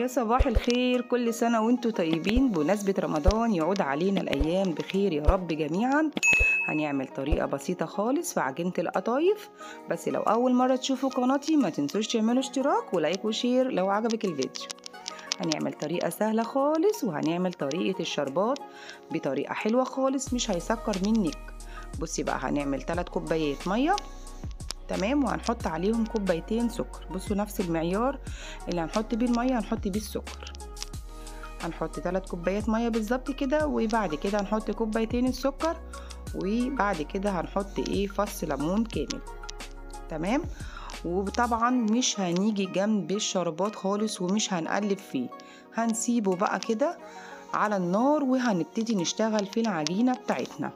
يا صباح الخير، كل سنة وانتوا طيبين. بمناسبة رمضان يعود علينا الأيام بخير يا رب جميعا. هنعمل طريقة بسيطة خالص في عجينة القطايف، بس لو أول مرة تشوفوا قناتي ما تنسوش تعملوا اشتراك ولايك وشير لو عجبك الفيديو. هنعمل طريقة سهلة خالص، وهنعمل طريقة الشربات بطريقة حلوة خالص مش هيسكر منك. بصي بقى، هنعمل 3 كوبايات مية، تمام، وهنحط عليهم كوبايتين سكر. بصوا نفس المعيار اللي هنحط بيه الميه هنحط بيه السكر. هنحط 3 كوبايات ميه بالظبط كده، وبعد كده هنحط كوبايتين السكر، وبعد كده هنحط فص ليمون كامل، تمام. وطبعا مش هنيجي جنب الشربات خالص ومش هنقلب فيه، هنسيبه بقى كده على النار وهنبتدي نشتغل في العجينه بتاعتنا،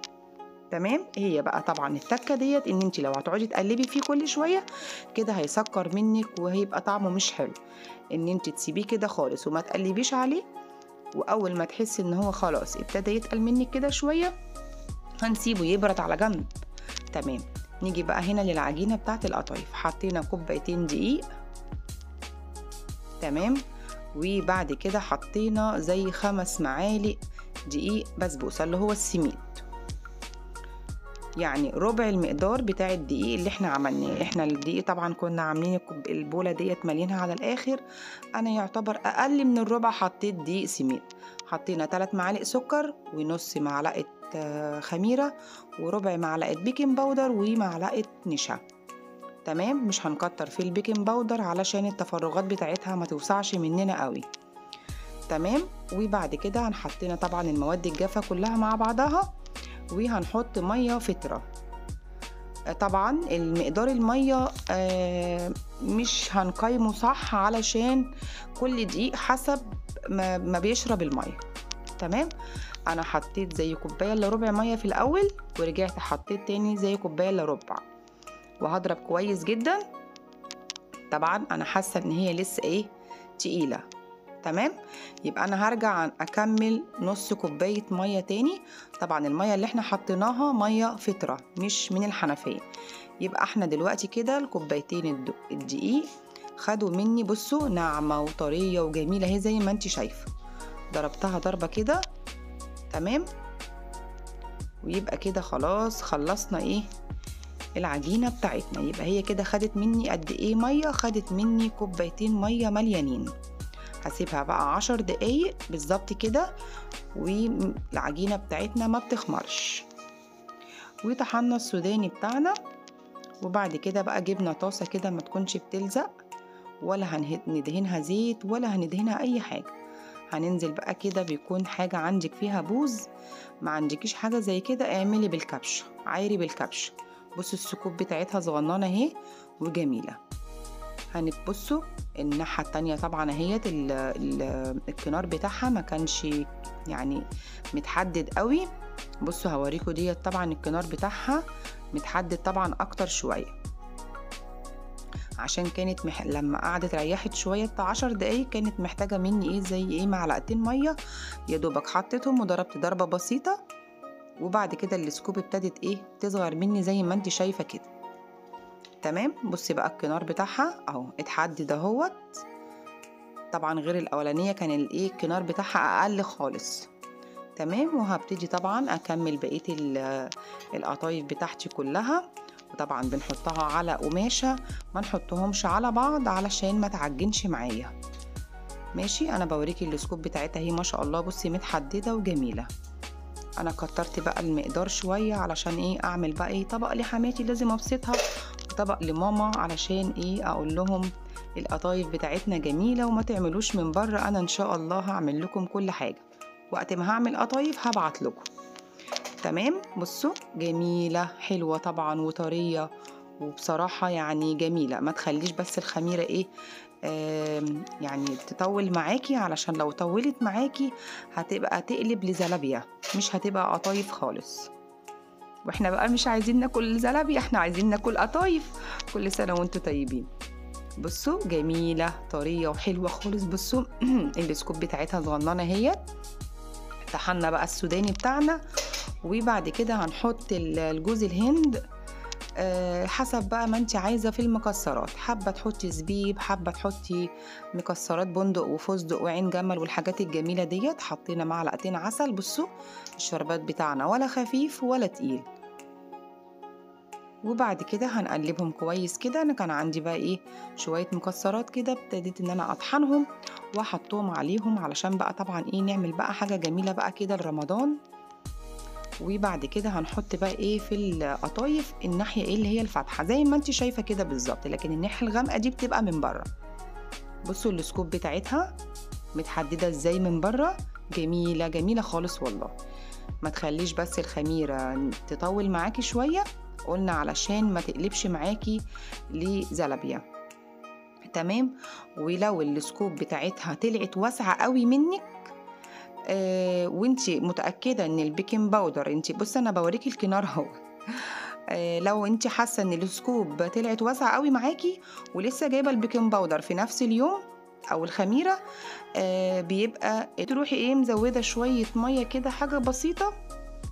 تمام. هي بقى طبعا التكه ديت ان انت لو هتقعدي تقلبي فيه كل شويه كده هيسكر منك وهيبقى طعمه مش حلو. ان انت تسيبيه كده خالص وما تقلبيش عليه، واول ما تحسي ان هو خلاص ابتدى يتقل منك كده شويه هنسيبه يبرد على جنب، تمام. نيجي بقى هنا للعجينه بتاعت القطايف. حطينا كوبايتين دقيق، تمام، وبعد كده حطينا زي 5 معالق دقيق بسبوسه اللي هو السميد، يعني ربع المقدار بتاع الدقيق اللي احنا عملناه. احنا الدقيق طبعا كنا عاملين البولة ديت مالينها على الاخر، انا يعتبر اقل من الربع حطيت دقيق سميد. حطينا 3 معالق سكر ونص معلقة خميرة وربع معلقة بيكنج باودر ومعلقة نشا، تمام. مش هنكتر في البيكنج باودر علشان التفرغات بتاعتها ما توسعش مننا قوي، تمام. وبعد كده هنحطينا طبعا المواد الجافة كلها مع بعضها، وهنحط ميه فتره. طبعا المقدار الميه مش هنقيمه صح علشان كل دقيق حسب ما بيشرب الميه، تمام. انا حطيت زي كوبايه الا ربع ميه في الاول، ورجعت حطيت تاني زي كوبايه الا ربع، وهضرب كويس جدا. طبعا انا حاسه ان هي لسه تقيله، تمام. يبقى انا هرجع اكمل نص كوبايه ميه تاني. طبعا الميه اللي احنا حطيناها ميه فطره مش من الحنفيه. يبقى احنا دلوقتي كده الكوبايتين الدقيق خدوا مني، بصوا، ناعمه وطريه وجميله اهي زي ما انت شايفه. ضربتها ضربه كده، تمام. ويبقى كده خلاص خلصنا العجينه بتاعتنا. يبقى هي كده خدت مني قد ميه؟ خدت مني كوبايتين ميه مليانين. هسيبها بقى 10 دقايق بالظبط كده، والعجينة بتاعتنا ما بتخمرش. وطحنا السوداني بتاعنا، وبعد كده بقى جبنا طاسة كده ما تكونش بتلزق، ولا هندهنها زيت ولا هندهنها اي حاجة. هننزل بقى كده، بيكون حاجة عندك فيها بوز، ما عندكيش حاجة زي كده اعملي بالكبش، عايري بالكبش. بصوا الثقوب بتاعتها صغننة اهي وجميلة. هنبصوا الناحية التانية طبعا اهيت الكنار بتاعها ما كانش يعني متحدد قوي. بصوا هوريكم ديت، طبعا الكنار بتاعها متحدد طبعا اكتر شوية، عشان كانت لما قعدت ريحت شوية بتاع 10 دقايق كانت محتاجة مني زي معلقتين مية. يا دوبك حطيتهم وضربت ضربة بسيطة، وبعد كده السكوب ابتدت تصغر مني زي ما انت شايفة كده، تمام. بصي بقى الكنار بتاعها اهو اتحدد اهوت. طبعا غير الاولانيه كان الكنار بتاعها اقل خالص، تمام. وهبتدي طبعا اكمل بقيه القطايف بتاعتي كلها. وطبعا بنحطها على قماشه، ما نحطهمش على بعض علشان ما تعجنش معايا، ماشي. انا بوريكي السكوب بتاعتها اهي ما شاء الله، بصي متحدده وجميله. انا كترت بقى المقدار شويه علشان اعمل بقى طبق لحماتي لازم ابسطها، وطبق لماما علشان اقول لهم القطايف بتاعتنا جميله وما تعملوش من بره. انا ان شاء الله هعمل لكم كل حاجه، وقت ما هعمل قطايف هبعت لكم، تمام. بصوا جميله حلوه طبعا وطريه، وبصراحه يعني جميله. ما تخليش بس الخميره يعني تطول معاكي، علشان لو طولت معاكي هتبقى تقلب لزلابية، مش هتبقى قطايف خالص. واحنا بقى مش عايزين ناكل زلابية، احنا عايزين ناكل قطايف. كل سنة وانتوا طيبين. بصوا جميلة طرية وحلوة خالص. بصوا السكوب بتاعتها صغننة اهي. طحنا بقى السوداني بتاعنا، وبعد كده هنحط الجوز الهند حسب بقى ما انت عايزة في المكسرات، حابة تحطي زبيب، حابة تحطي مكسرات بندق وفستق وعين جمل والحاجات الجميلة ديت. حطينا معلقتين عسل. بصوا الشربات بتاعنا ولا خفيف ولا تقيل. وبعد كده هنقلبهم كويس كده. انا كان عندي بقى ايه شوية مكسرات كده، ابتديت ان انا اطحنهم واحطهم عليهم علشان بقى طبعا ايه نعمل بقى حاجة جميلة بقى كده لرمضان. وبعد كده هنحط بقى ايه في القطايف الناحية ايه اللي هي الفاتحة زي ما انت شايفة كده بالظبط، لكن الناحية الغامقة دي بتبقى من بره. بصوا السكوب بتاعتها متحددة ازاي من بره، جميلة جميلة خالص والله. ما تخليش بس الخميرة تطول معاكي شوية، قلنا علشان ما تقلبش معاكي لزلابية. تمام. ولو السكوب بتاعتها طلعت واسعة قوي منك وانت متأكدة ان البيكنج باودر، انت بص انا بوريكي الكنار اهو لو انت حاسة ان السكوب طلعت واسعة قوي معاكي ولسه جايبة البيكنج باودر في نفس اليوم او الخميرة، بيبقى تروحي ايه مزودة شوية مية كده حاجة بسيطة،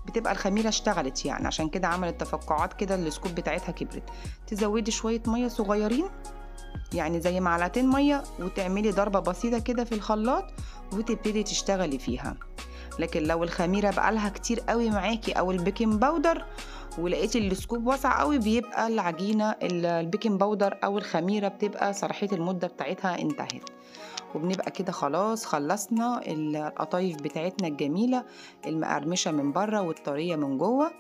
بتبقى الخميرة اشتغلت يعني، عشان كده عملت تفقعات كده السكوب بتاعتها كبرت. تزودي شوية مية صغيرين يعني زي معلقتين مية، وتعملي ضربة بسيطة كده في الخلاط وتبتدي تشتغلي فيها. لكن لو الخميرة بقالها كتير قوي معاكي او البيكنج باودر ولقيتي السكوب واسع قوي، بيبقى العجينة البيكنج باودر او الخميرة بتبقى صلاحية المدة بتاعتها انتهت. وبنبقى كده خلاص خلصنا القطايف بتاعتنا الجميلة المقرمشة من بره والطرية من جوه.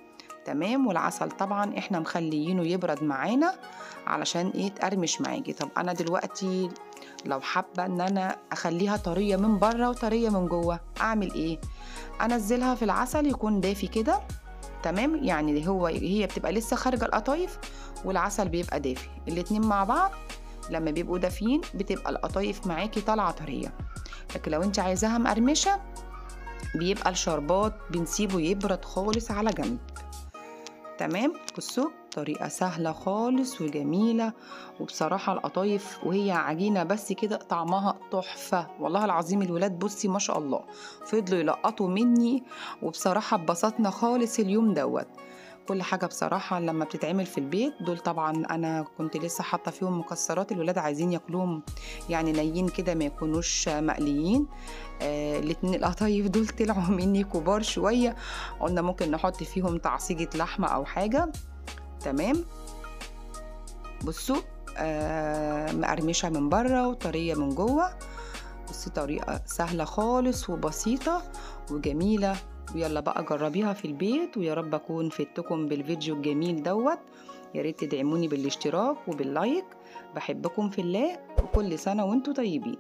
تمام. والعسل طبعا احنا مخليينه يبرد معانا علشان ايه تقرمش معاكي. طب انا دلوقتي لو حابة ان انا اخليها طرية من بره وطرية من جوه اعمل ايه؟ انزلها في العسل يكون دافي كده. تمام. يعني هي بتبقى لسه خارجة القطايف والعسل بيبقى دافي، الاتنين مع بعض لما بيبقوا دافيين بتبقى القطايف معاكي طالعة طرية. لكن لو انت عايزاها مقرمشة بيبقى الشربات بنسيبه يبرد خالص على جنب. تمام. بصوا طريقة سهلة خالص وجميلة، وبصراحة القطايف وهي عجينة بس كده طعمها تحفة والله العظيم. الولاد بصي ما شاء الله فضلوا يلقطوا مني، وبصراحة اتبسطنا خالص اليوم دوت. كل حاجة بصراحة لما بتتعمل في البيت دول طبعا أنا كنت لسه حاطة فيهم مكسرات، الولاد عايزين ياكلوهم يعني نيين كده ما يكونوش مقليين. الاتنين القطايف دول طلعوا مني كبار شوية، قلنا ممكن نحط فيهم تعصيجة لحمة أو حاجة. تمام. بصوا مقرمشة من بره وطرية من جوه. بصي طريقة سهلة خالص وبسيطة وجميلة. ويلا بقى جربيها في البيت، ويا رب اكون فدتكم بالفيديو الجميل دوت. يا ريت تدعموني بالاشتراك وباللايك. بحبكم في الله، وكل سنة وانتم طيبين.